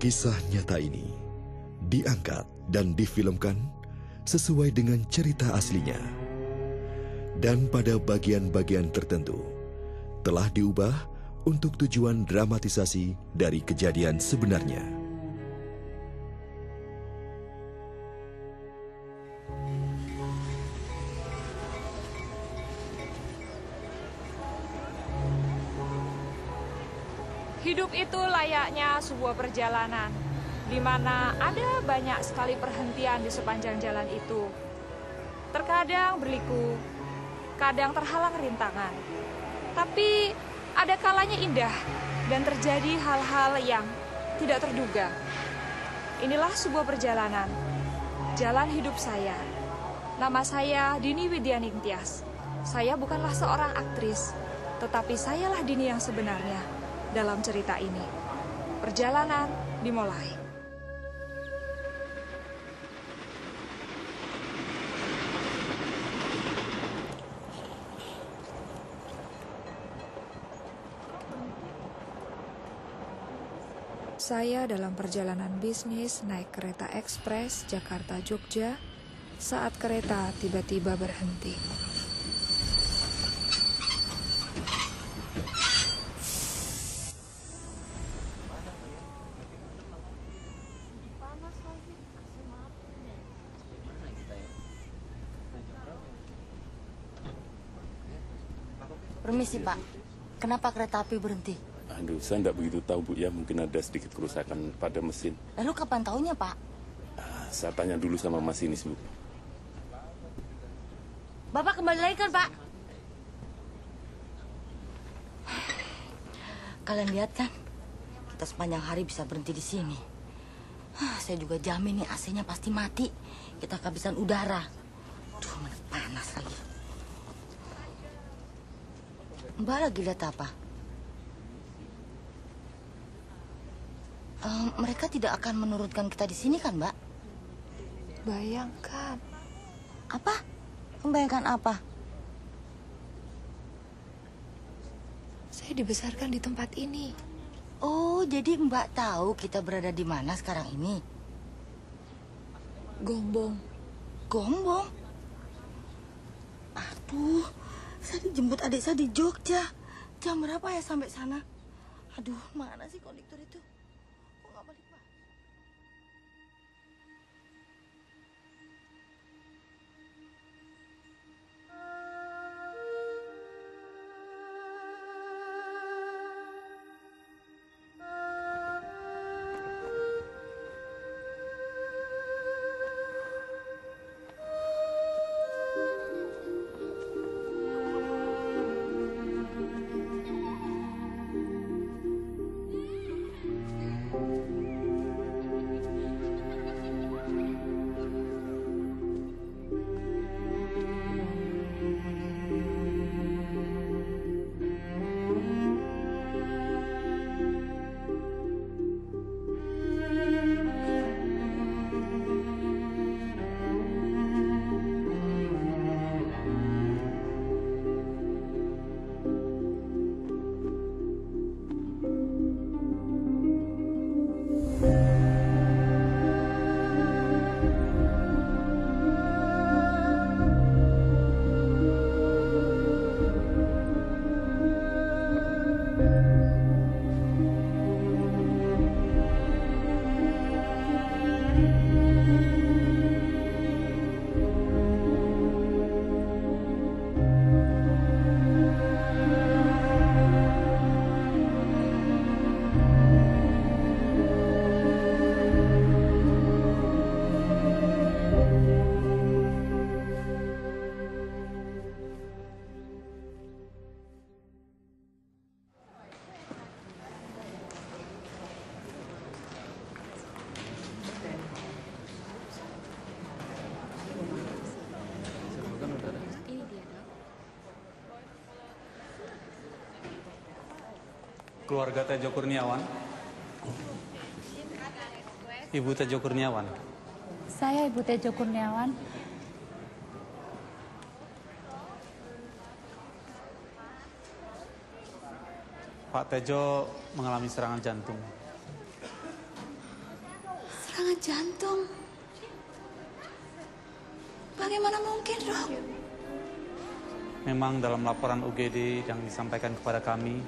Kisah nyata ini diangkat dan difilmkan sesuai dengan cerita aslinya. Dan pada bagian-bagian tertentu telah diubah untuk tujuan dramatisasi dari kejadian sebenarnya. Hidup itu layaknya sebuah perjalanan, di mana ada banyak sekali perhentian di sepanjang jalan itu. Terkadang berliku, kadang terhalang rintangan. Tapi ada kalanya indah dan terjadi hal-hal yang tidak terduga. Inilah sebuah perjalanan, jalan hidup saya. Nama saya Dini Widianing Tias. Saya bukanlah seorang aktris, tetapi sayalah Dini yang sebenarnya dalam cerita ini. Perjalanan dimulai. Saya dalam perjalanan bisnis naik kereta ekspres Jakarta-Jogja saat kereta tiba-tiba berhenti. Permisi Pak, kenapa kereta api berhenti? Aduh, saya tidak begitu tahu Bu ya, mungkin ada sedikit kerusakan pada mesin. Lalu kapan tahunya Pak? Saya tanya dulu sama masinis Bu. Bapak kembali lagi kan Pak? Kalian lihat kan, kita sepanjang hari bisa berhenti di sini. Saya juga jamin nih AC-nya pasti mati. Kita kehabisan udara. Duh, mana panas lagi. Mbak lagi lihat apa? Mereka tidak akan menurunkan kita di sini kan, Mbak? Bayangkan. Apa? Membayangkan apa? Saya dibesarkan di tempat ini. Oh, jadi Mbak tahu kita berada di mana sekarang ini? Gombong. Gombong? Aduh, saya dijemput adik saya di Jogja. Jam berapa ya sampai sana? Aduh, mana sih konduktor itu? Kok nggak balik, Pak? Keluarga Tejo Kurniawan. Ibu Tejo Kurniawan. Saya Ibu Tejo Kurniawan. Pak Tejo mengalami serangan jantung. serangan jantung. Bagaimana mungkin, Dok? Memang dalam laporan UGD yang disampaikan kepada kami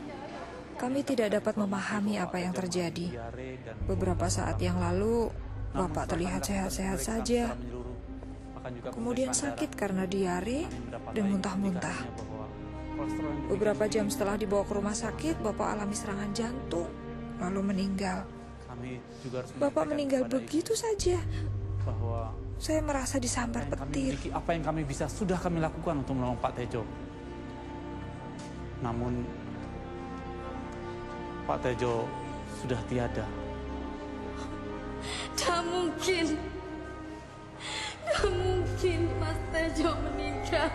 tidak dapat memahami apa yang terjadi. Beberapa saat yang lalu, Bapak terlihat sehat-sehat saja. Kemudian sakit karena diare dan muntah-muntah. Beberapa jam setelah dibawa ke rumah sakit, Bapak alami serangan jantung, lalu meninggal. Bapak meninggal begitu saja. bahwa Saya merasa disambar petir. apa yang kami bisa sudah kami lakukan untuk menolong Pak Tejo. Namun Pak Tejo sudah tiada. Tak mungkin. Tak mungkin Mas Tejo meninggal.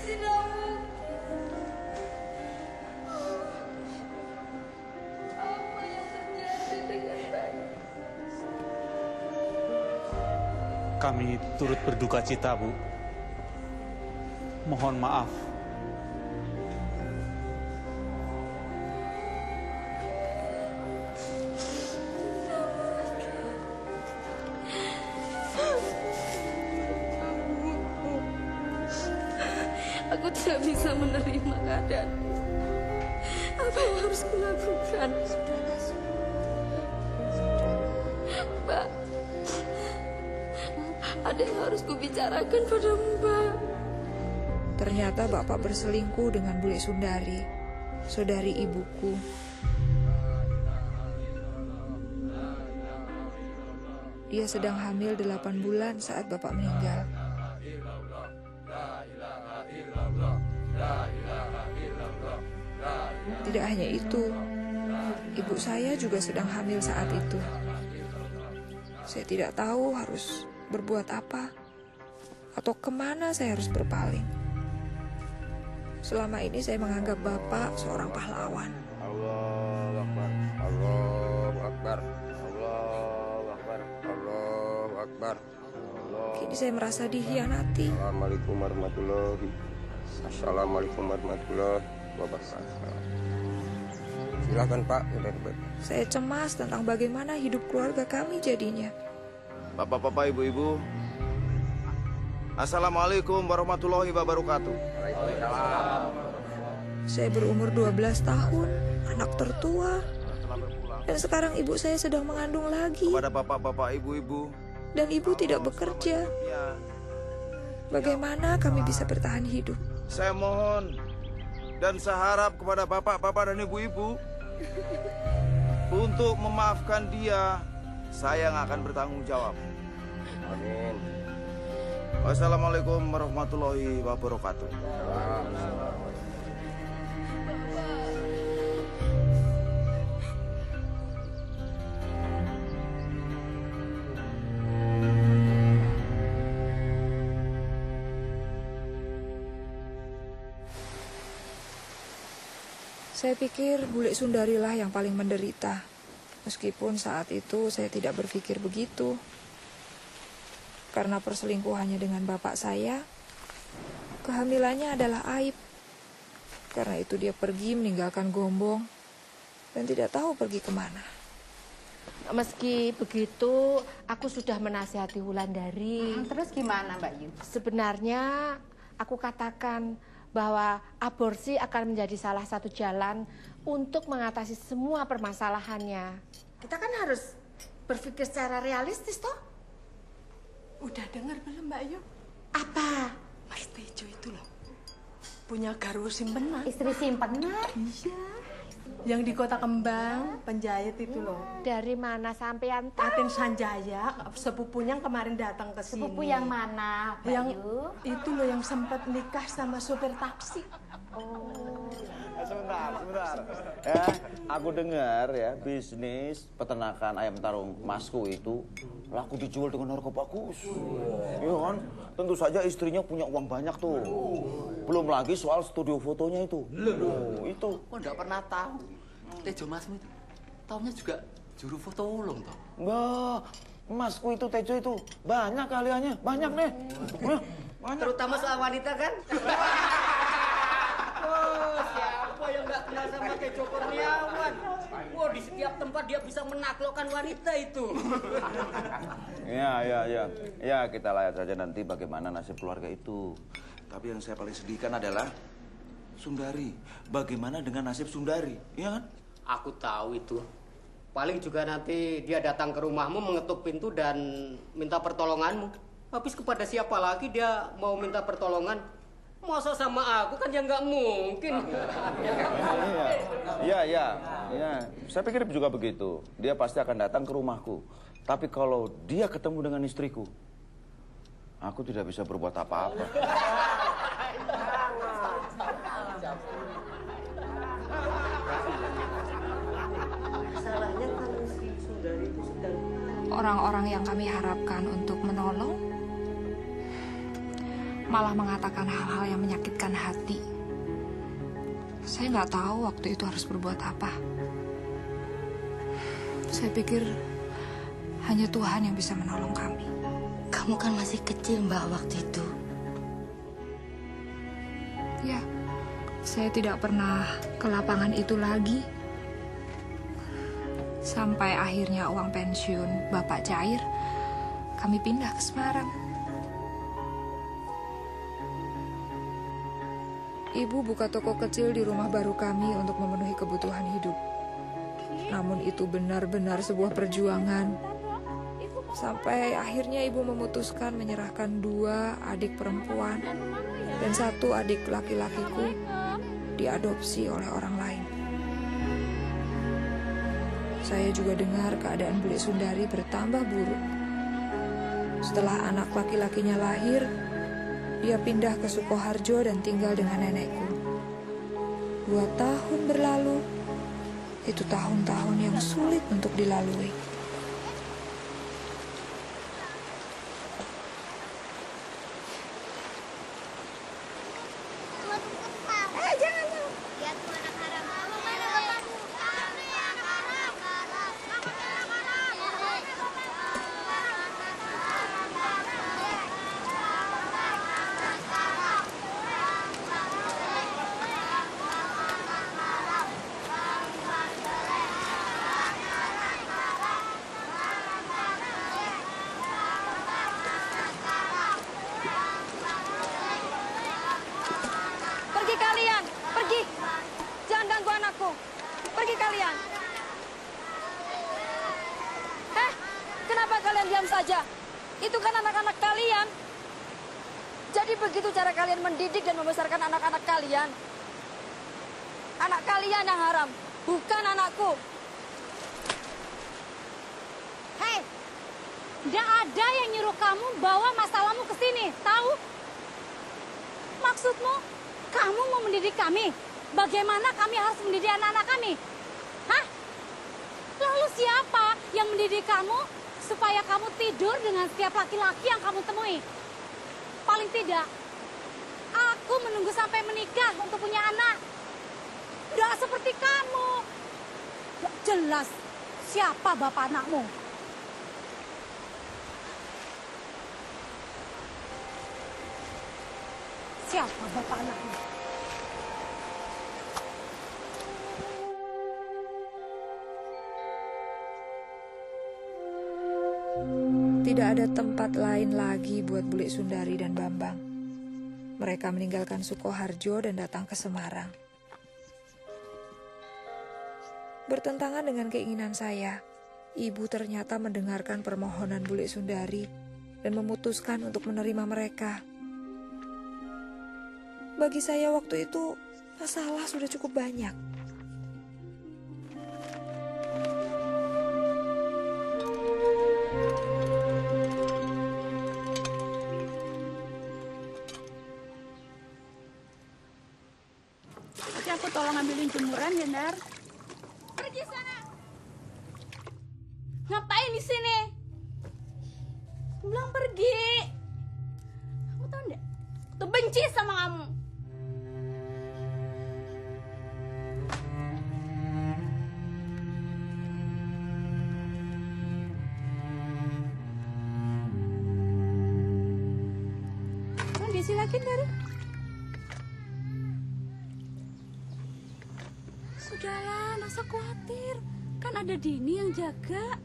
Tidak mungkin. Apa yang terjadi dengan saya? Kami turut berduka cita, Bu. Mohon maaf. Aku tidak bisa menerima keadaan. Apa yang harus kulakukan? Mbak, ada yang harus kubicarakan pada Mbak. Ternyata Bapak berselingkuh dengan Bule Sundari, saudari ibuku. Dia sedang hamil 8 bulan saat Bapak meninggal. Tidak hanya itu, ibu saya juga sedang hamil saat itu. Saya tidak tahu harus berbuat apa atau kemana saya harus berpaling. Selama ini saya menganggap Bapak seorang pahlawan. Allahu Akbar, Allahu Akbar, Allahu Akbar, Allahu Akbar. Kini saya merasa dikhianati. Assalamualaikum warahmatullahi wabarakatuh. Silakan Pak. Saya cemas tentang bagaimana hidup keluarga kami jadinya. Bapak-bapak, ibu-ibu, Assalamualaikum warahmatullahi wabarakatuh. Saya berumur 12 tahun, anak tertua. Dan sekarang ibu saya sedang mengandung lagi. Kepada bapak-bapak, ibu-ibu, Dan ibu tidak bekerja. Bagaimana kami bisa bertahan hidup? saya mohon dan saya harap kepada bapak-bapak dan ibu-ibu untuk memaafkan dia. Saya yang akan bertanggung jawab. Amin. Wassalamualaikum warahmatullahi wabarakatuh. Saya pikir Bule Sundari lah yang paling menderita. Meskipun saat itu saya tidak berpikir begitu. Karena perselingkuhannya dengan bapak saya, kehamilannya adalah aib. Karena itu dia pergi meninggalkan Gombong dan tidak tahu pergi kemana. Meski begitu, aku sudah menasihati Wulandari. Terus gimana Mbak Yu? Sebenarnya aku katakan bahwa aborsi akan menjadi salah satu jalan untuk mengatasi semua permasalahannya. Kita kan harus berpikir secara realistis toh. Udah dengar belum Mbak Yu? Apa? Mas Tejo itu loh punya garwo simpenan. Istri simpenan? Iya. Yang di Kota Kembang, penjahit itu loh. Dari mana sampean tahu? Atin Sanjaya, sepupunya yang kemarin datang ke sini. Sepupu yang mana, Mbak Yang Yu? itu loh yang sempat nikah sama sopir taksi. Sebentar. Aku dengar ya bisnis peternakan ayam tarung Masku itu laku dijual dengan harga bagus. Iya kan? Tentu saja istrinya punya uang banyak tuh. Belum lagi soal studio fotonya itu. Itu. Kok nggak pernah tahu? Tejo Masmu itu taunya juga juru foto ulung toh. Mbak, Masku itu Tejo itu banyak kaliannya, banyak nih. Banyak. Terutama soal wanita kan? Siapa yang nggak kenal sama Tejo Kurniawan. Wah, di setiap tempat dia bisa menaklukkan wanita itu. Ya, kita lihat saja nanti bagaimana nasib keluarga itu. Tapi yang saya paling sedihkan adalah Sundari. Bagaimana dengan nasib Sundari, iya kan? Aku tahu itu. Paling juga nanti dia datang ke rumahmu, mengetuk pintu dan minta pertolonganmu. Habis kepada siapa lagi dia mau minta pertolongan? Masa sama aku kan ya nggak mungkin. Iya. Saya pikir juga begitu. Dia pasti akan datang ke rumahku. Tapi kalau dia ketemu dengan istriku, aku tidak bisa berbuat apa-apa. Orang-orang yang kami harapkan untuk menolong malah mengatakan hal-hal yang menyakitkan hati. Saya nggak tahu waktu itu harus berbuat apa. Saya pikir hanya Tuhan yang bisa menolong kami. Kamu kan masih kecil, Mbak, waktu itu. Ya, saya tidak pernah ke lapangan itu lagi. Sampai akhirnya uang pensiun Bapak cair, kami pindah ke Semarang. Ibu buka toko kecil di rumah baru kami untuk memenuhi kebutuhan hidup. Namun itu benar-benar sebuah perjuangan. Sampai akhirnya ibu memutuskan menyerahkan 2 adik perempuan dan 1 adik laki-lakiku diadopsi oleh orang lain. Saya juga dengar keadaan Bule Sundari bertambah buruk. Setelah anak laki-lakinya lahir, dia pindah ke Sukoharjo dan tinggal dengan nenekku. 2 tahun berlalu, itu tahun-tahun yang sulit untuk dilalui. saja. Itu kan anak-anak kalian. Jadi begitu cara kalian mendidik dan membesarkan anak-anak kalian. Anak kalian yang haram, bukan anakku. Hei, tidak ada yang nyuruh kamu bawa masalahmu ke sini, tahu? Maksudmu, kamu mau mendidik kami? Bagaimana kami harus mendidik anak-anak kami? Hah? Lalu siapa yang mendidik kamu supaya kamu tidur dengan setiap laki-laki yang kamu temui? Paling tidak, aku menunggu sampai menikah untuk punya anak. Tidak seperti kamu. Tidak jelas siapa bapak anakmu. Siapa bapak anakmu? Tidak ada tempat lain lagi buat Bule Sundari dan Bambang. Mereka meninggalkan Sukoharjo dan datang ke Semarang. Bertentangan dengan keinginan saya, ibu ternyata mendengarkan permohonan Bule Sundari dan memutuskan untuk menerima mereka. Bagi saya waktu itu, masalah sudah cukup banyak. Oke, aku tolong ambilin jemuran ya, Nar. Pergi sana. Ngapain di sini? Aku bilang pergi. Kamu tahu enggak? Aku tuh benci sama kamu. Nah, disilakin, Dar. usah khawatir. Kan ada Dini yang jaga.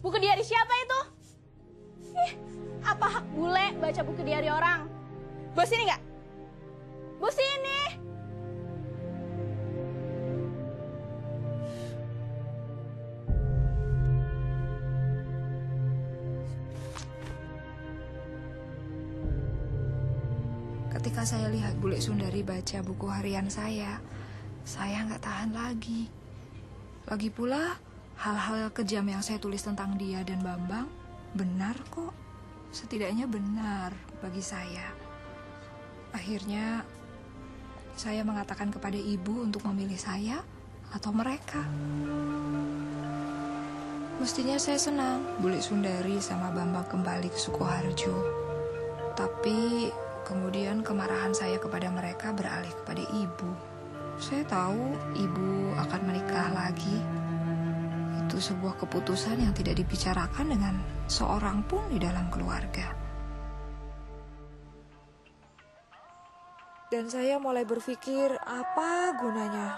Buku diari siapa itu? Apa hak bule baca buku diari orang? Bos ini nggak? Bos ini. Ketika saya lihat Bule Sundari baca buku harian saya nggak tahan lagi. Lagi pula, hal-hal kejam yang saya tulis tentang dia dan Bambang benar kok. Setidaknya benar bagi saya. Akhirnya, saya mengatakan kepada ibu untuk memilih saya atau mereka. Mestinya saya senang Bule Sundari sama Bambang kembali ke Sukoharjo. Tapi kemudian kemarahan saya kepada mereka beralih kepada ibu. Saya tahu ibu akan menikah lagi. Itu sebuah keputusan yang tidak dibicarakan dengan seorang pun di dalam keluarga. Dan saya mulai berpikir, apa gunanya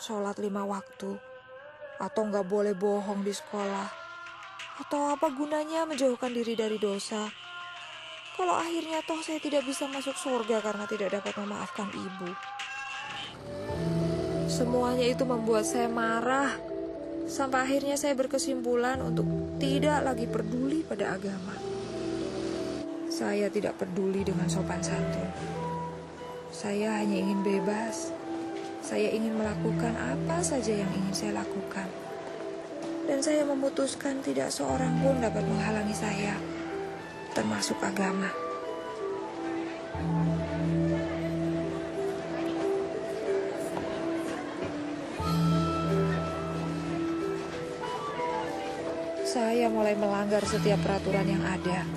sholat 5 waktu? Atau nggak boleh bohong di sekolah? Atau apa gunanya menjauhkan diri dari dosa? Kalau akhirnya toh saya tidak bisa masuk surga karena tidak dapat memaafkan ibu. Semuanya itu membuat saya marah. Sampai akhirnya saya berkesimpulan untuk tidak lagi peduli pada agama. Saya tidak peduli dengan sopan santun. Saya hanya ingin bebas. Saya ingin melakukan apa saja yang ingin saya lakukan. Dan saya memutuskan tidak seorang pun dapat menghalangi saya, termasuk agama. Saya mulai melanggar setiap peraturan yang ada.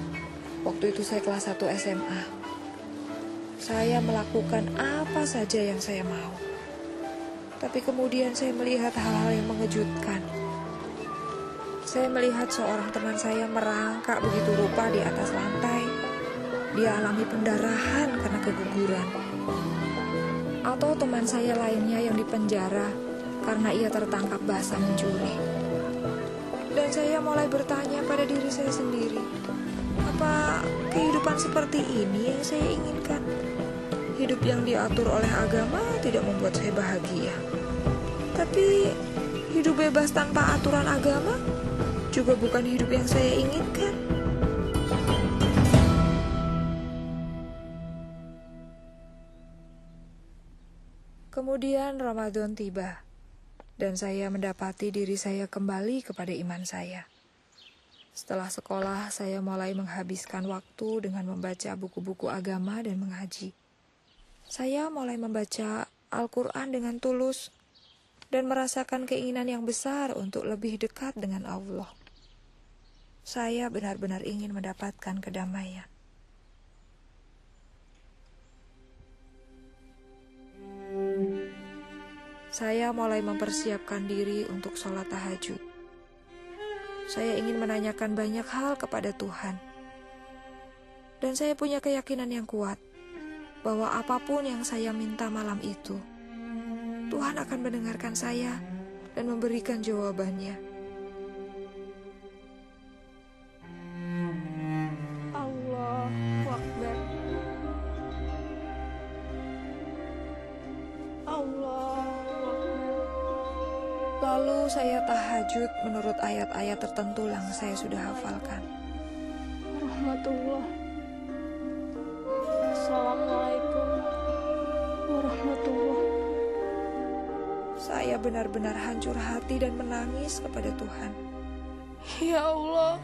Waktu itu saya kelas 1 SMA. Saya melakukan apa saja yang saya mau. Tapi kemudian saya melihat hal-hal yang mengejutkan. Saya melihat seorang teman saya merangkak begitu rupa di atas lantai. Dia alami pendarahan karena keguguran. Atau teman saya lainnya yang dipenjara karena ia tertangkap basah mencuri. Dan saya mulai bertanya pada diri saya sendiri, apa kehidupan seperti ini yang saya inginkan? Hidup yang diatur oleh agama tidak membuat saya bahagia. Tapi hidup bebas tanpa aturan agama juga bukan hidup yang saya inginkan. Kemudian Ramadan tiba. Dan saya mendapati diri saya kembali kepada iman saya. Setelah sekolah, saya mulai menghabiskan waktu dengan membaca buku-buku agama dan mengaji. Saya mulai membaca Al-Quran dengan tulus dan merasakan keinginan yang besar untuk lebih dekat dengan Allah. Saya benar-benar ingin mendapatkan kedamaian. Saya mulai mempersiapkan diri untuk sholat tahajud. Saya ingin menanyakan banyak hal kepada Tuhan. Dan saya punya keyakinan yang kuat bahwa apapun yang saya minta malam itu, Tuhan akan mendengarkan saya dan memberikan jawabannya. Allahu Akbar. Lalu saya tahajud menurut ayat-ayat tertentu yang saya sudah hafalkan. Rahmatullah. Assalamualaikum warahmatullah. Saya benar-benar hancur hati dan menangis kepada Tuhan. Ya Allah,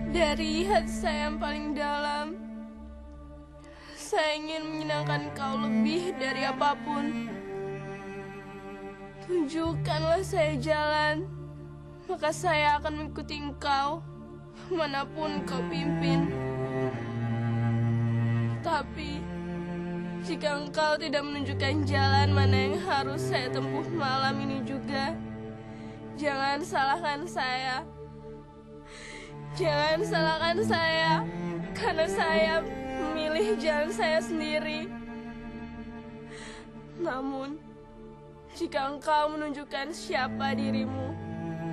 Dari hati saya yang paling dalam, saya ingin menyenangkan Kau lebih dari apapun. Tunjukkanlah saya jalan, maka saya akan mengikuti Engkau manapun Kau pimpin. Tapi jika Engkau tidak menunjukkan jalan mana yang harus saya tempuh malam ini juga, jangan salahkan saya. Jangan salahkan saya, karena saya memilih jalan saya sendiri. Namun, jika Engkau menunjukkan siapa dirimu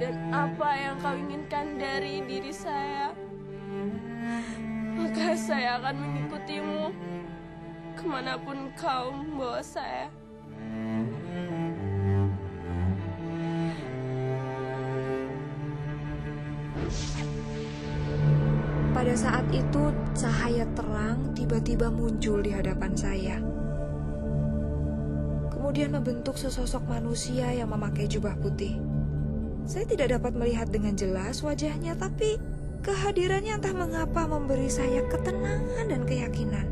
dan apa yang Kau inginkan dari diri saya, maka saya akan mengikutimu kemanapun Kau membawa saya. Pada saat itu, cahaya terang tiba-tiba muncul di hadapan saya. Kemudian membentuk sesosok manusia yang memakai jubah putih. Saya tidak dapat melihat dengan jelas wajahnya, tapi kehadirannya entah mengapa memberi saya ketenangan dan keyakinan.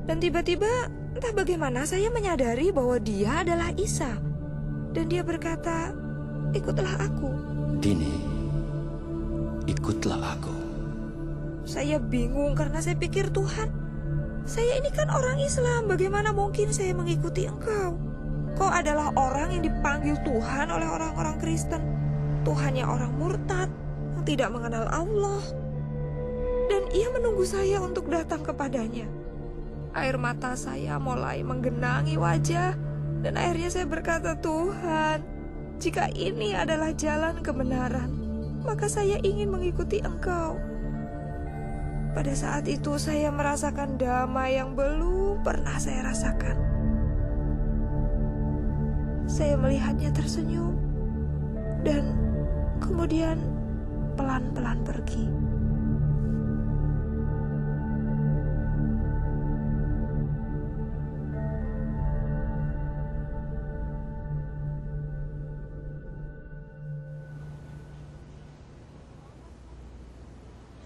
Dan tiba-tiba, entah bagaimana saya menyadari bahwa dia adalah Isa. Dan dia berkata, "Ikutlah aku." Dini, ikutlah aku. Saya bingung karena saya pikir, Tuhan, saya ini kan orang Islam, bagaimana mungkin saya mengikuti Engkau? Kau adalah orang yang dipanggil Tuhan oleh orang-orang Kristen. Tuhannya orang murtad, yang tidak mengenal Allah. Dan ia menunggu saya untuk datang kepadanya. Air mata saya mulai menggenangi wajah, dan akhirnya saya berkata, "Tuhan, jika ini adalah jalan kebenaran, maka saya ingin mengikuti Engkau." Pada saat itu saya merasakan damai yang belum pernah saya rasakan. Saya melihatnya tersenyum dan kemudian pelan-pelan pergi.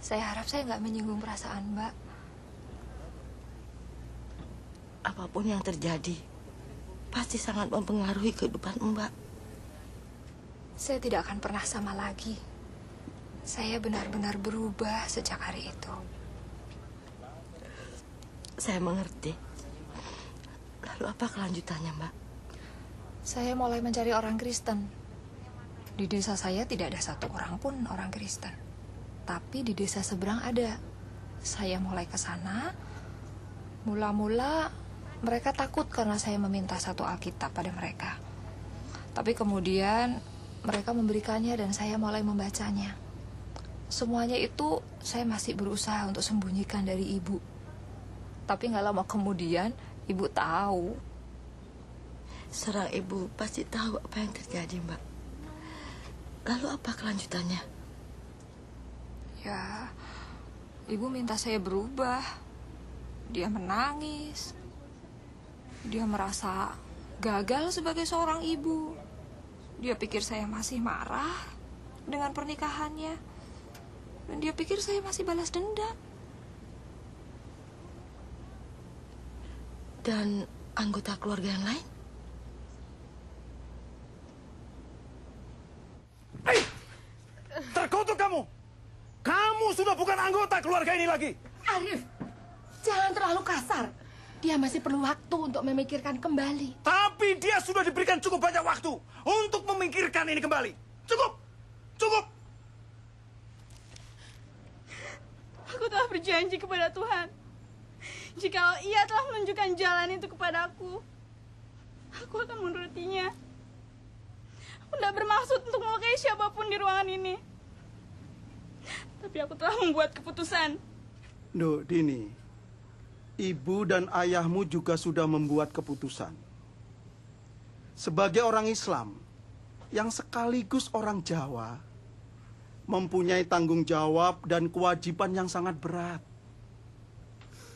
Saya harap saya nggak menyinggung perasaan Mbak. Apapun yang terjadi, pasti sangat mempengaruhi kehidupan Mbak. Saya tidak akan pernah sama lagi. Saya benar-benar berubah sejak hari itu. Saya mengerti. Lalu apa kelanjutannya, Mbak? Saya mulai mencari orang Kristen. Di desa saya tidak ada satu orang pun orang Kristen. Tapi di desa seberang ada. Saya mulai ke sana. Mula-mula mereka takut karena saya meminta satu Alkitab pada mereka. Tapi kemudian mereka memberikannya dan saya mulai membacanya. Semuanya itu saya masih berusaha untuk sembunyikan dari ibu. Tapi gak lama kemudian ibu tahu. Seorang ibu pasti tahu apa yang terjadi, Mbak. Lalu apa kelanjutannya? Ya, ibu minta saya berubah. Dia menangis. Dia merasa gagal sebagai seorang ibu. Dia pikir saya masih marah dengan pernikahannya. Dan dia pikir saya masih balas dendam. Dan anggota keluarga yang lain? Terkutuk kamu! Kamu sudah bukan anggota keluarga ini lagi! Arif, jangan terlalu kasar. Dia masih perlu waktu untuk memikirkan kembali. Tapi dia sudah diberikan cukup banyak waktu untuk memikirkan ini kembali. Cukup! Cukup! Aku telah berjanji kepada Tuhan. Jikalau Ia telah menunjukkan jalan itu kepadaku, aku akan menurutinya. Aku tidak bermaksud untuk melukai siapapun di ruangan ini. Tapi aku telah membuat keputusan. Duh, Dini. Ibu dan ayahmu juga sudah membuat keputusan. Sebagai orang Islam, yang sekaligus orang Jawa, mempunyai tanggung jawab dan kewajiban yang sangat berat,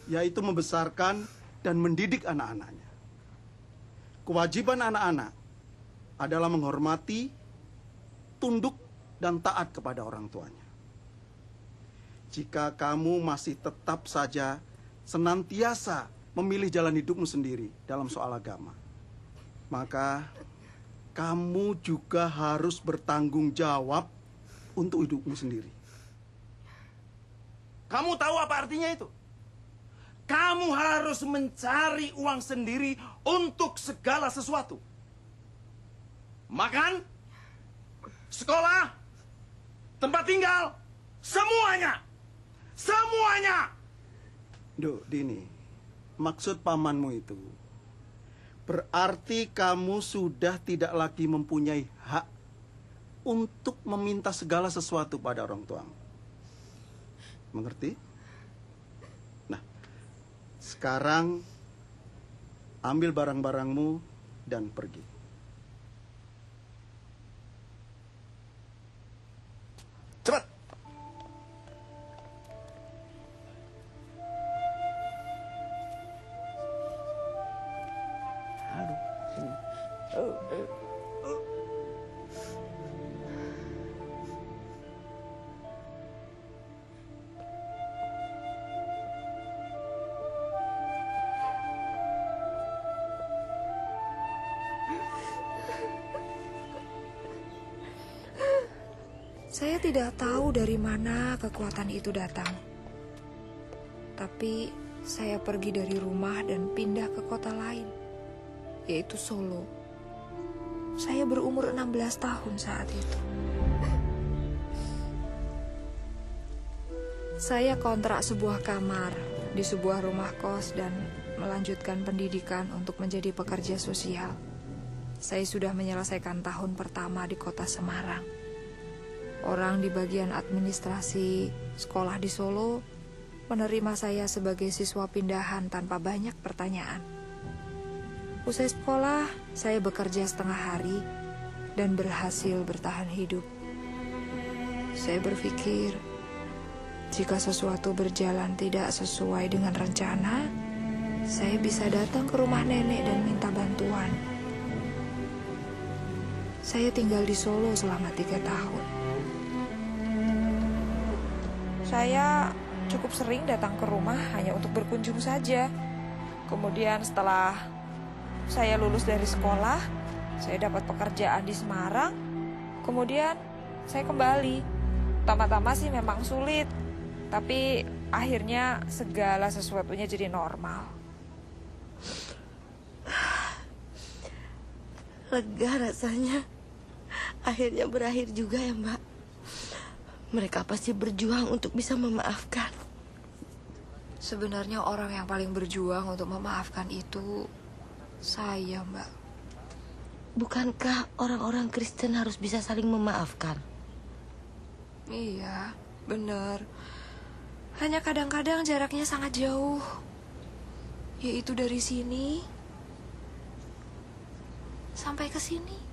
yaitu membesarkan dan mendidik anak-anaknya. Kewajiban anak-anak adalah menghormati, tunduk, dan taat kepada orang tuanya. jika kamu masih tetap saja senantiasa memilih jalan hidupmu sendiri dalam soal agama, maka kamu juga harus bertanggung jawab untuk hidupmu sendiri. Kamu tahu apa artinya itu? Kamu harus mencari uang sendiri untuk segala sesuatu. Makan, sekolah, tempat tinggal, semuanya. Semuanya. Duk, Dini, maksud pamanmu itu berarti kamu sudah tidak lagi mempunyai hak untuk meminta segala sesuatu pada orang tuamu. Mengerti? Nah, sekarang ambil barang-barangmu dan pergi. Cepat. Saya tidak tahu dari mana kekuatan itu datang. Tapi saya pergi dari rumah dan pindah ke kota lain, yaitu Solo. Saya berumur 16 tahun saat itu. Saya kontrak sebuah kamar di sebuah rumah kos dan melanjutkan pendidikan untuk menjadi pekerja sosial. Saya sudah menyelesaikan tahun pertama di kota Semarang. Orang di bagian administrasi sekolah di Solo menerima saya sebagai siswa pindahan tanpa banyak pertanyaan. Usai sekolah, saya bekerja setengah hari dan berhasil bertahan hidup. Saya berpikir, jika sesuatu berjalan tidak sesuai dengan rencana, saya bisa datang ke rumah nenek dan minta bantuan. Saya tinggal di Solo selama 3 tahun. Saya cukup sering datang ke rumah hanya untuk berkunjung saja. Kemudian setelah saya lulus dari sekolah, saya dapat pekerjaan di Semarang. Kemudian saya kembali. Pertama-tama sih memang sulit, tapi akhirnya segala sesuatunya jadi normal. Lega rasanya. Akhirnya berakhir juga ya, Mbak. Mereka pasti berjuang untuk bisa memaafkan. Sebenarnya orang yang paling berjuang untuk memaafkan itu saya, Mbak. Bukankah orang-orang Kristen harus bisa saling memaafkan? Iya, benar. Hanya kadang-kadang jaraknya sangat jauh. Yaitu dari sini sampai ke sini.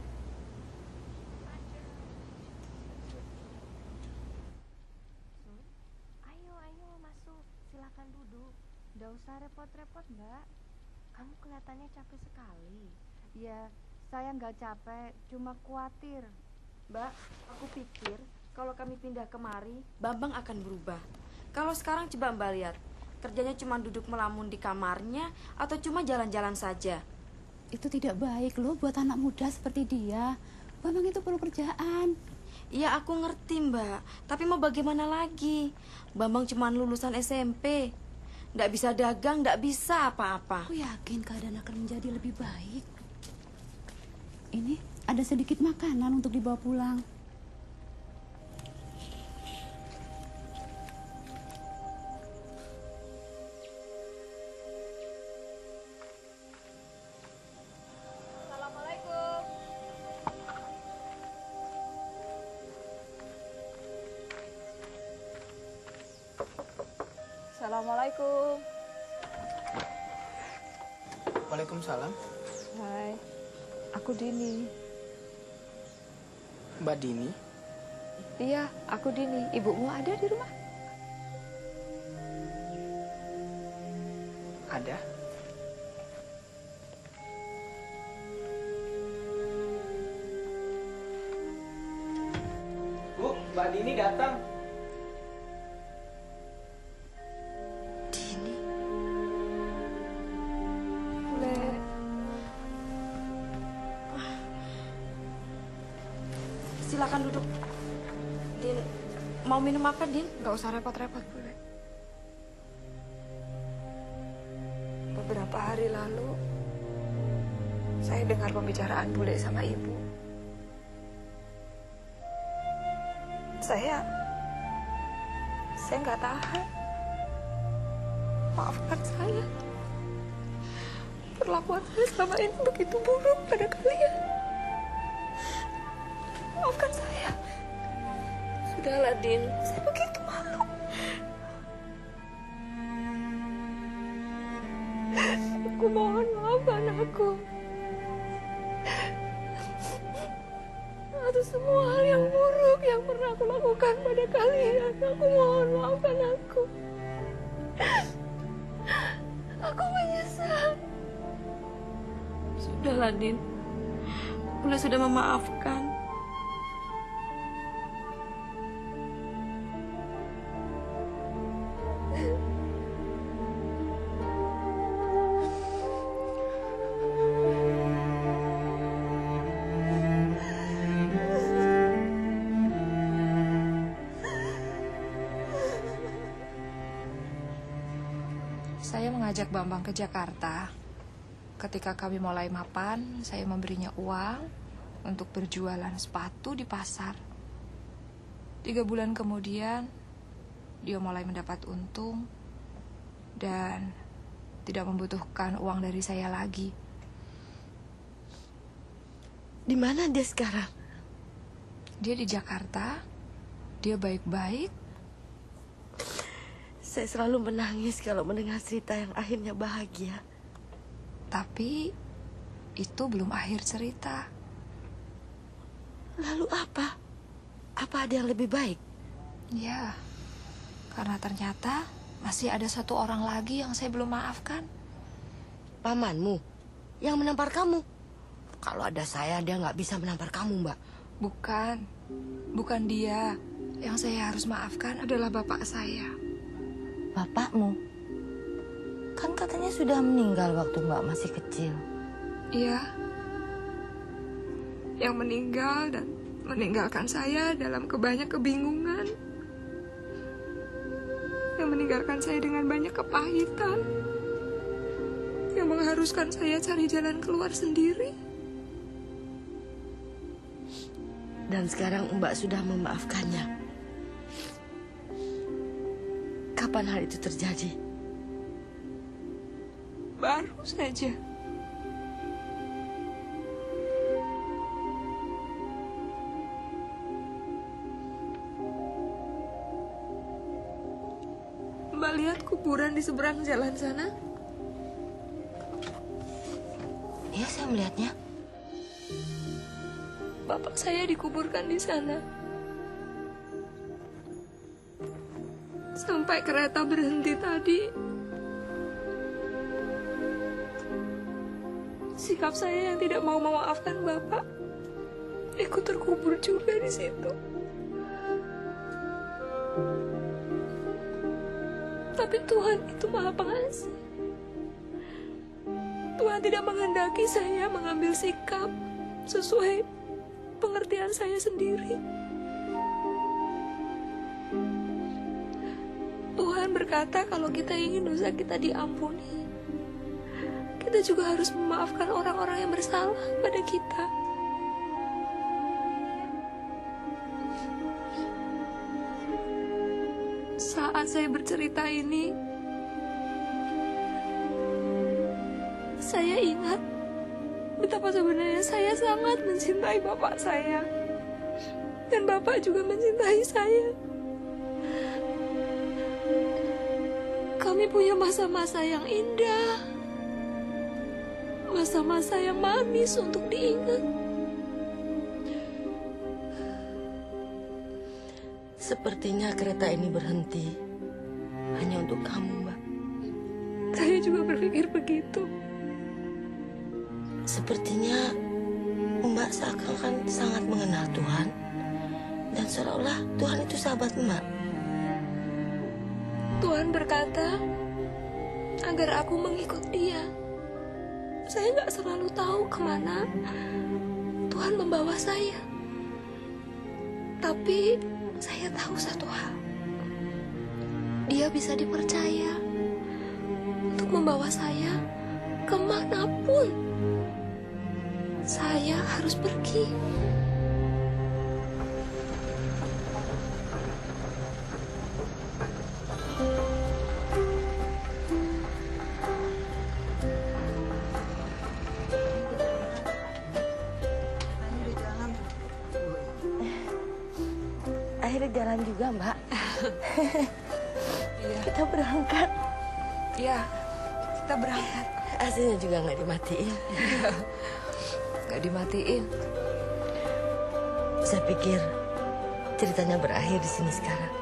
Silakan duduk. Nggak usah repot-repot, Mbak. Kamu kelihatannya capek sekali. Ya, saya nggak capek, cuma khawatir. Mbak, aku pikir kalau kami pindah kemari, Bambang akan berubah. Kalau sekarang coba Mbak lihat, kerjanya cuma duduk melamun di kamarnya atau cuma jalan-jalan saja. Itu tidak baik loh buat anak muda seperti dia. Bambang itu perlu kerjaan. Iya, aku ngerti, Mbak. Tapi mau bagaimana lagi? Bambang cuma lulusan SMP. Nggak bisa dagang, nggak bisa apa-apa. Aku yakin keadaan akan menjadi lebih baik. Ini ada sedikit makanan untuk dibawa pulang. Assalamualaikum. Waalaikumsalam. Hai, aku Dini. Mbak Dini? Iya, aku Dini. Ibumu ada di rumah? Ada. Bu, Mbak Dini datang. silakan duduk. Din, mau minum apa, Din? Nggak usah repot-repot, Bule. Beberapa hari lalu, saya dengar pembicaraan Bule sama Ibu. Saya nggak tahan. Maafkan saya. Perlakuan saya selama ini begitu buruk pada kalian. Maafkan saya. Sudahlah, Din. Saya begitu malu. Aku mohon maafkan aku. Atas semua hal yang buruk yang pernah aku lakukan pada kalian. Aku mohon maafkan aku. Aku menyesal. Sudahlah, Din. Bule sudah memaafkan. Saya mengajak Bambang ke Jakarta. Ketika kami mulai mapan, saya memberinya uang untuk berjualan sepatu di pasar. 3 bulan kemudian, dia mulai mendapat untung dan tidak membutuhkan uang dari saya lagi. Di mana dia sekarang? Dia di Jakarta. Dia baik-baik. Saya selalu menangis kalau mendengar cerita yang akhirnya bahagia. Tapi itu belum akhir cerita. Lalu apa? Apa ada yang lebih baik? Ya, karena ternyata masih ada 1 orang lagi yang saya belum maafkan. Pamanmu yang menampar kamu. Kalau ada saya, dia nggak bisa menampar kamu, Mbak. Bukan dia. Yang saya harus maafkan adalah bapak saya. Bapakmu? Kan katanya sudah meninggal waktu Mbak masih kecil. Iya. Yang meninggal dan meninggalkan saya dalam banyak kebingungan. Yang meninggalkan saya dengan banyak kepahitan. Yang mengharuskan saya cari jalan keluar sendiri. Dan sekarang Mbak sudah memaafkannya. Kapan hal itu terjadi? Baru saja. Mbak lihat kuburan di seberang jalan sana? Iya, saya melihatnya. Bapak saya dikuburkan di sana. Sampai kereta berhenti tadi. Sikap saya yang tidak mau memaafkan Bapak ikut terkubur juga di situ. Tapi Tuhan itu Maha Pengasih. Tuhan tidak menghendaki saya mengambil sikap sesuai pengertian saya sendiri. Tuhan berkata kalau kita ingin dosa kita diampuni, kita juga harus memaafkan orang-orang yang bersalah pada kita. Saat saya bercerita ini, saya ingat betapa sebenarnya saya sangat mencintai bapak saya. Dan bapak juga mencintai saya. Kami punya masa-masa yang indah, masa-masa yang manis untuk diingat. Sepertinya kereta ini berhenti hanya untuk kamu, Mbak. Saya juga berpikir begitu. Sepertinya Mbak seakan sangat mengenal Tuhan dan seolah-olah Tuhan itu sahabat Mbak. Tuhan berkata agar aku mengikut Dia. Saya nggak selalu tahu kemana Tuhan membawa saya. Tapi saya tahu satu hal. Dia bisa dipercaya untuk membawa saya kemanapun saya harus pergi. Akhirnya jalan juga, Mbak. Iya. Kita berangkat. Iya, kita berangkat. AC-nya juga nggak dimatiin. Nggak dimatiin. Saya pikir ceritanya berakhir di sini sekarang.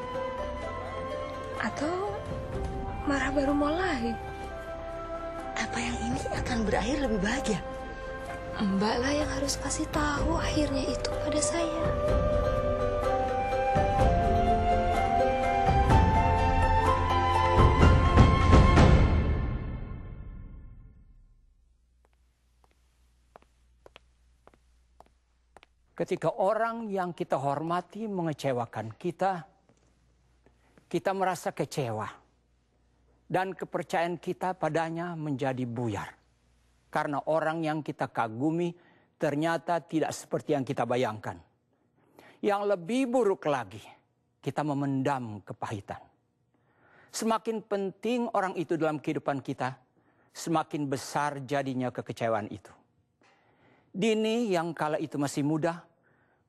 Atau marah baru mulai. Apa yang ini akan berakhir lebih bahagia? Mbak lah yang harus kasih tahu akhirnya itu pada saya. Ketika orang yang kita hormati mengecewakan kita, kita merasa kecewa. Dan kepercayaan kita padanya menjadi buyar. Karena orang yang kita kagumi ternyata tidak seperti yang kita bayangkan. Yang lebih buruk lagi, kita memendam kepahitan. Semakin penting orang itu dalam kehidupan kita, semakin besar jadinya kekecewaan itu. Dini yang kala itu masih muda,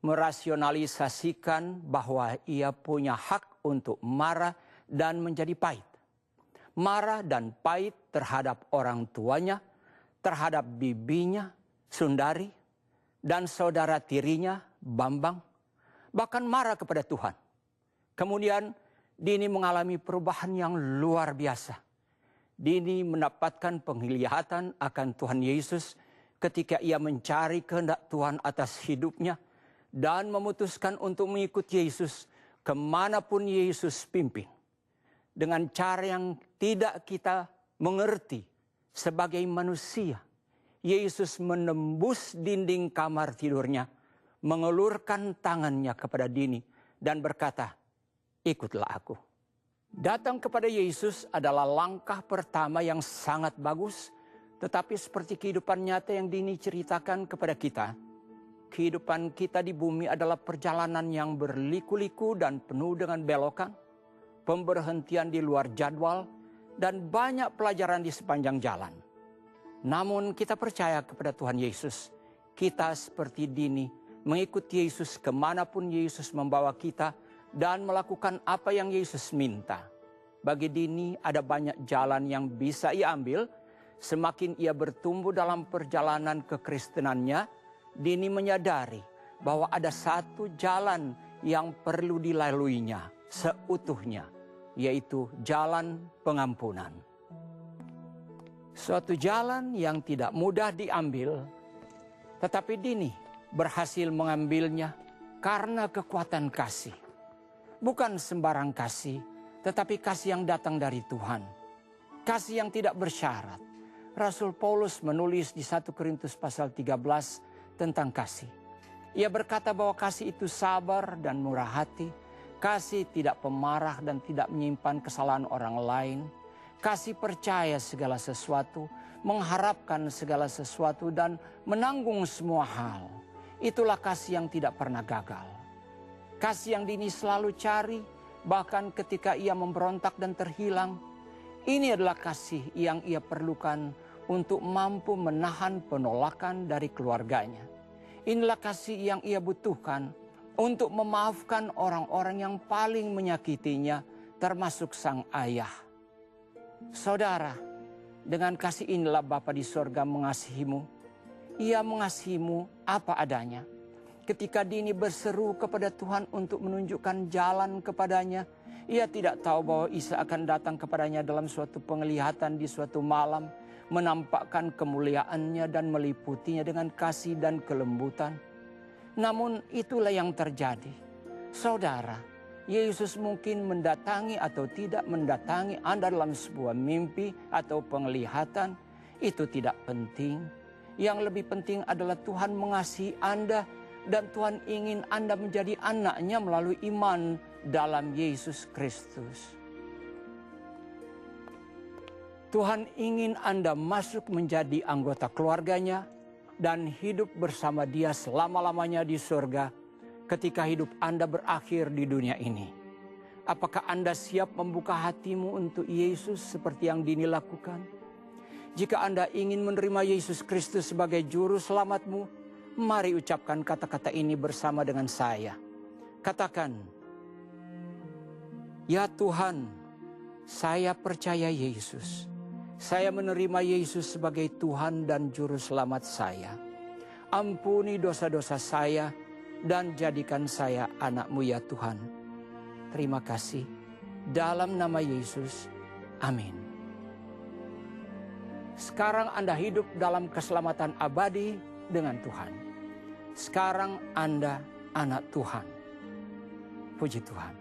merasionalisasikan bahwa ia punya hak untuk marah dan menjadi pahit. Marah dan pahit terhadap orang tuanya, terhadap bibinya, Sundari, dan saudara tirinya, Bambang, bahkan marah kepada Tuhan. Kemudian Dini mengalami perubahan yang luar biasa. Dini mendapatkan penglihatan akan Tuhan Yesus ketika ia mencari kehendak Tuhan atas hidupnya, dan memutuskan untuk mengikuti Yesus kemanapun Yesus pimpin. Dengan cara yang tidak kita mengerti sebagai manusia. Yesus menembus dinding kamar tidurnya, mengelurkan tangannya kepada Dini dan berkata, "Ikutlah aku." Datang kepada Yesus adalah langkah pertama yang sangat bagus, tetapi seperti kehidupan nyata yang Dini ceritakan kepada kita, kehidupan kita di bumi adalah perjalanan yang berliku-liku dan penuh dengan belokan, pemberhentian di luar jadwal, dan banyak pelajaran di sepanjang jalan. Namun kita percaya kepada Tuhan Yesus. Kita seperti Dini, mengikuti Yesus kemanapun Yesus membawa kita, dan melakukan apa yang Yesus minta. Bagi Dini ada banyak jalan yang bisa ia ambil. Semakin ia bertumbuh dalam perjalanan kekristenannya, Dini menyadari bahwa ada satu jalan yang perlu dilaluinya seutuhnya, yaitu jalan pengampunan. Suatu jalan yang tidak mudah diambil, tetapi Dini berhasil mengambilnya karena kekuatan kasih. Bukan sembarang kasih, tetapi kasih yang datang dari Tuhan. Kasih yang tidak bersyarat. Rasul Paulus menulis di 1 Korintus pasal 13 tentang kasih. Ia berkata bahwa kasih itu sabar dan murah hati. Kasih tidak pemarah dan tidak menyimpan kesalahan orang lain. Kasih percaya segala sesuatu, mengharapkan segala sesuatu, dan menanggung semua hal. Itulah kasih yang tidak pernah gagal. Kasih yang Dini selalu cari, bahkan ketika ia memberontak dan terhilang. Ini adalah kasih yang ia perlukan untuk mampu menahan penolakan dari keluarganya. Inilah kasih yang ia butuhkan untuk memaafkan orang-orang yang paling menyakitinya, termasuk sang ayah. Saudara, dengan kasih inilah Bapa di sorga mengasihimu. Ia mengasihimu apa adanya. Ketika Dini berseru kepada Tuhan untuk menunjukkan jalan kepadanya, ia tidak tahu bahwa Isa akan datang kepadanya dalam suatu penglihatan di suatu malam, menampakkan kemuliaannya dan meliputinya dengan kasih dan kelembutan. Namun itulah yang terjadi. Saudara, Yesus mungkin mendatangi atau tidak mendatangi Anda dalam sebuah mimpi atau penglihatan, itu tidak penting. Yang lebih penting adalah Tuhan mengasihi Anda Dan Tuhan ingin Anda menjadi anak-Nya melalui iman dalam Yesus Kristus. Tuhan ingin Anda masuk menjadi anggota keluarga-Nya dan hidup bersama Dia selama-lamanya di surga ketika hidup Anda berakhir di dunia ini. Apakah Anda siap membuka hatimu untuk Yesus seperti yang Dini lakukan? Jika Anda ingin menerima Yesus Kristus sebagai juru selamatmu, mari ucapkan kata-kata ini bersama dengan saya. Katakan, "Ya Tuhan, saya percaya Yesus. Saya menerima Yesus sebagai Tuhan dan Juru Selamat saya. Ampuni dosa-dosa saya dan jadikan saya anak-Mu ya Tuhan. Terima kasih. Dalam nama Yesus, amin." Sekarang Anda hidup dalam keselamatan abadi dengan Tuhan. Sekarang Anda anak Tuhan. Puji Tuhan.